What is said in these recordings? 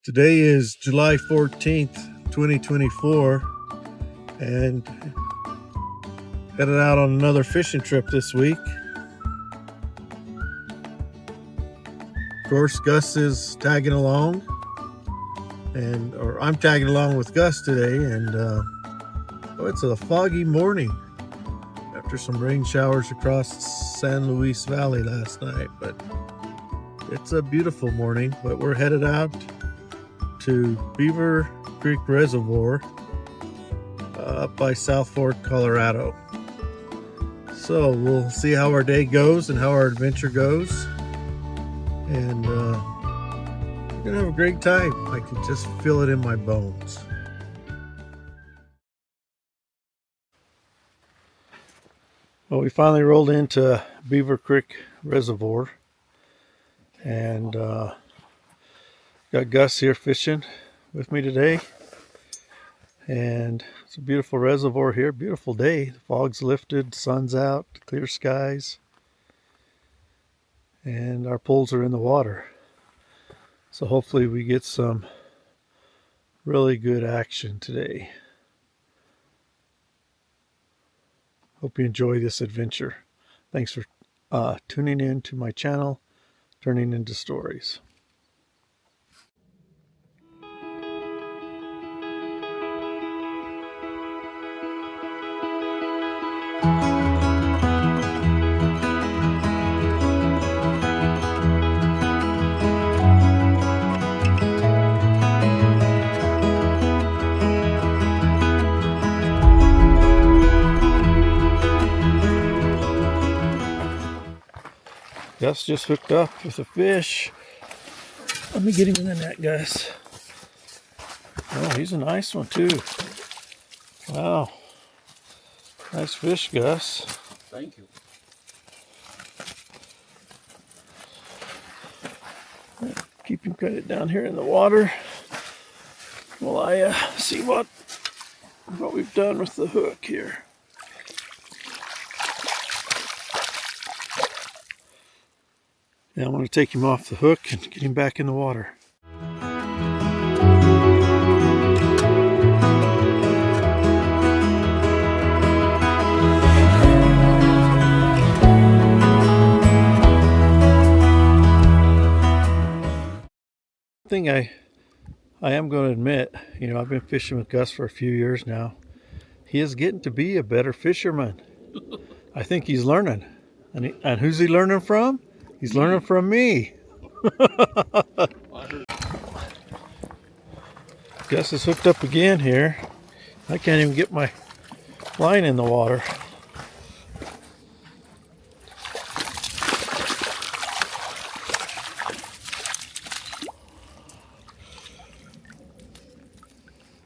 Today is July 14th, 2024, and headed out on another fishing trip this week. Of course, Gus is tagging along, or I'm tagging along with Gus today, and it's a foggy morning after some rain showers across San Luis Valley last night, but it's a beautiful morning. But we're headed out to Beaver Creek Reservoir up by South Fork, Colorado. So we'll see how our day goes and how our adventure goes, and we're gonna have a great time. I can just feel it in my bones. Well, we finally rolled into Beaver Creek Reservoir, and got Gus here fishing with me today, and it's a beautiful reservoir here. Beautiful day. The fog's lifted, sun's out, clear skies, and our poles are in the water. So hopefully we get some really good action today. Hope you enjoy this adventure. Thanks for tuning in to my channel, Turning Into Stories. Gus just hooked up with a fish. Let me get him in the net, Gus. Oh, he's a nice one too. Wow. Nice fish, Gus. Thank you. Keep him kind of down here in the water while I see what we've done with the hook here. Now I'm going to take him off the hook and get him back in the water. Thing I am going to admit, I've been fishing with Gus for a few years now. He is getting to be a better fisherman. I think he's learning. And who's he learning from? He's learning from me. Gus is hooked up again here. I can't even get my line in the water.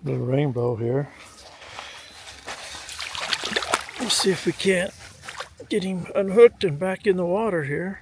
Little rainbow here. Let's see if we can't get him unhooked and back in the water here.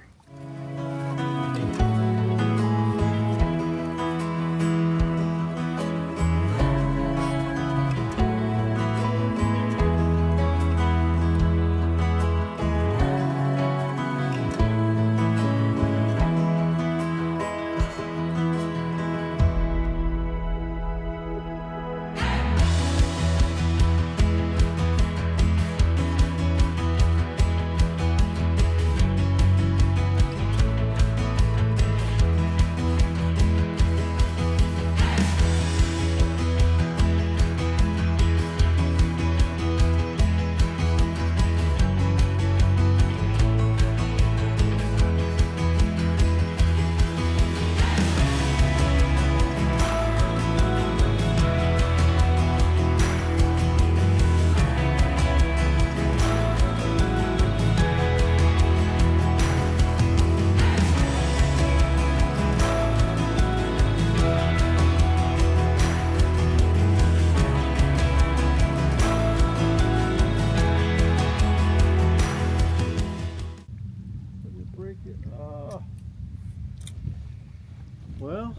Well,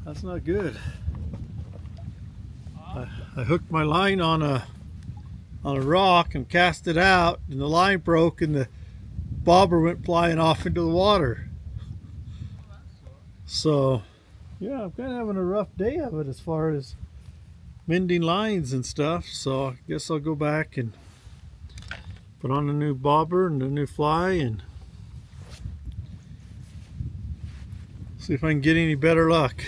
that's not good. I hooked my line on a rock and cast it out, and the line broke and the bobber went flying off into the water. So yeah, I'm kind of having a rough day of it as far as mending lines and stuff. So I guess I'll go back and put on a new bobber and a new fly and see if I can get any better luck.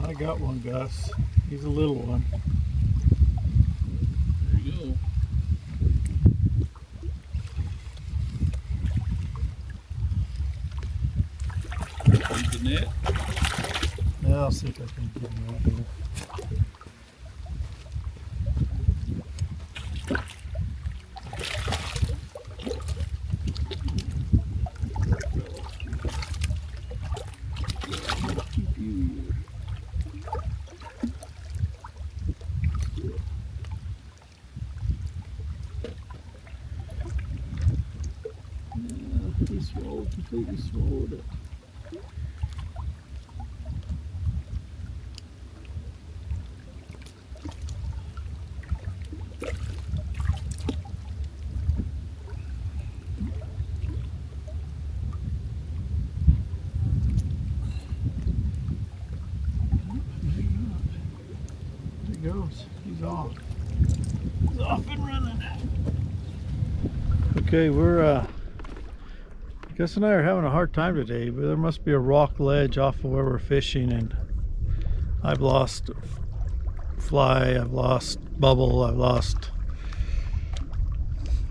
I got one, Gus. He's a little one. There you go. Use the net. Yeah, I'll see if I can get him out here. He swallowed, completely swallowed it. There he goes. He's off. He's off and running. Okay, Gus and I are having a hard time today, but there must be a rock ledge off of where we're fishing, and I've lost fly, I've lost bubble, I've lost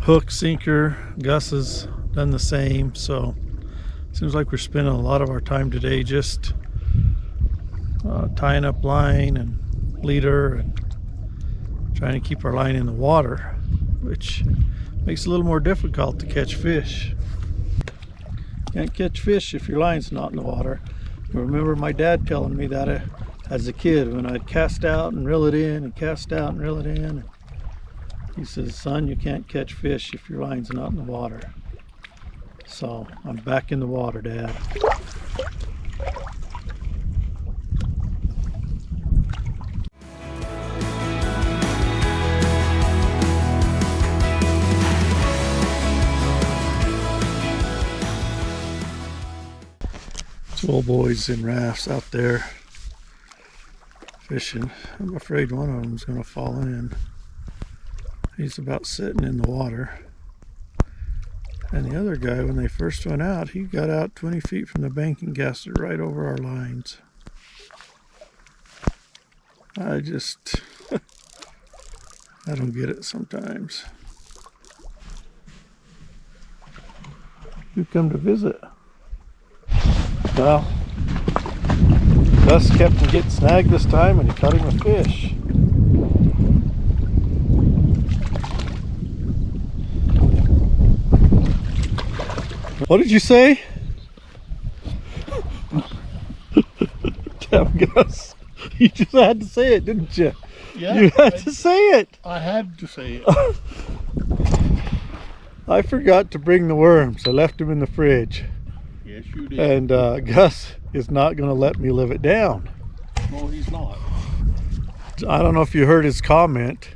hook, sinker. Gus has done the same, so it seems like we're spending a lot of our time today just tying up line and leader and trying to keep our line in the water, which makes it a little more difficult to catch fish. Can't catch fish if your line's not in the water. I remember my dad telling me that as a kid when I'd cast out and reel it in and cast out and reel it in. He says, son, you can't catch fish if your line's not in the water. So I'm back in the water, Dad. Old boys in rafts out there fishing. I'm afraid one of them's going to fall in. He's about sitting in the water. And the other guy, when they first went out, he got out 20 feet from the bank and cast it right over our lines. I just, I don't get it sometimes. You come to visit. Well, Gus kept him getting snagged this time, and he caught him a fish. What did you say? Damn, Gus. You just had to say it, didn't you? Yeah. You had to say it. I had to say it. I forgot to bring the worms. I left them in the fridge. Yes, you did. And Gus is not going to let me live it down. No, he's not. I don't know if you heard his comment.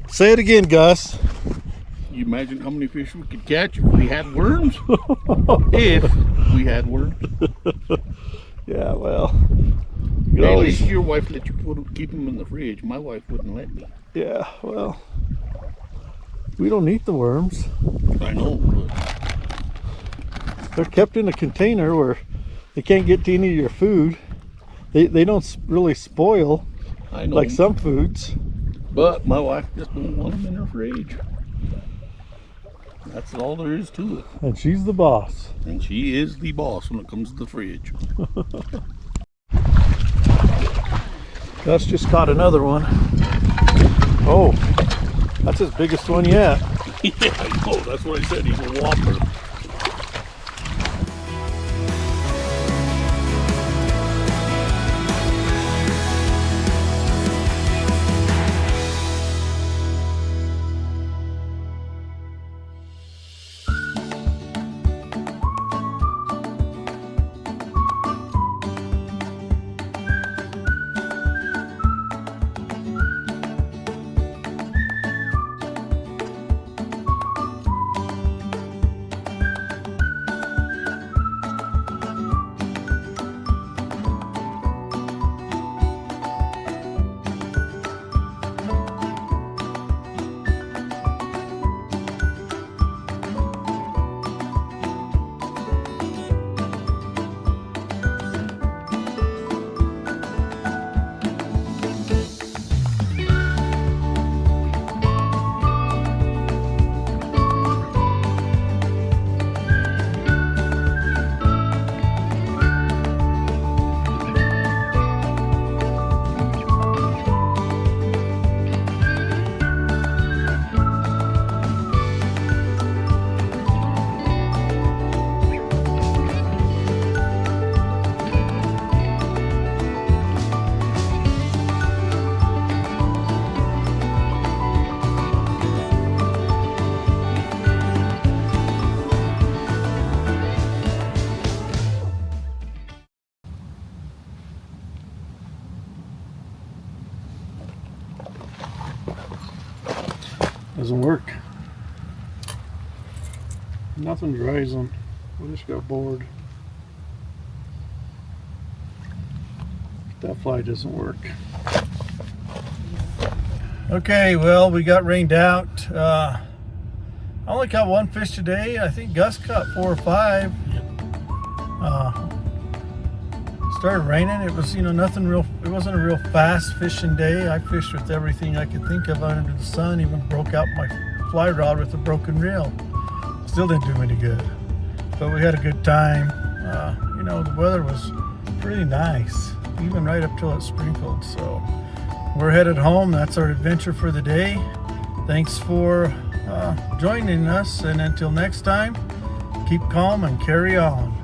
Say it again, Gus. You imagine how many fish we could catch if we had worms? If we had worms. Yeah, well. At least your wife let you keep them in the fridge. My wife wouldn't let me. Yeah, well. We don't eat the worms. I know, but they're kept in a container where they can't get to any of your food. They don't really spoil I know. like some foods. But my wife just don't want them in her fridge. That's all there is to it. And she's the boss. And she is the boss when it comes to the fridge. Gus just caught another one. Oh, that's his biggest one yet. Yeah, I know. That's what I said. He's a whopper. Doesn't work. Nothing's rising. We just got bored. That fly doesn't work. Okay, well, we got rained out. I only caught one fish today. I think Gus caught 4 or 5. Started raining. It was, nothing real. It wasn't a real fast fishing day. I fished with everything I could think of under the sun. Even broke out my fly rod with a broken reel. Still didn't do any good. But we had a good time. The weather was pretty nice, even right up till it sprinkled. So we're headed home. That's our adventure for the day. Thanks for joining us, and until next time, keep calm and carry on.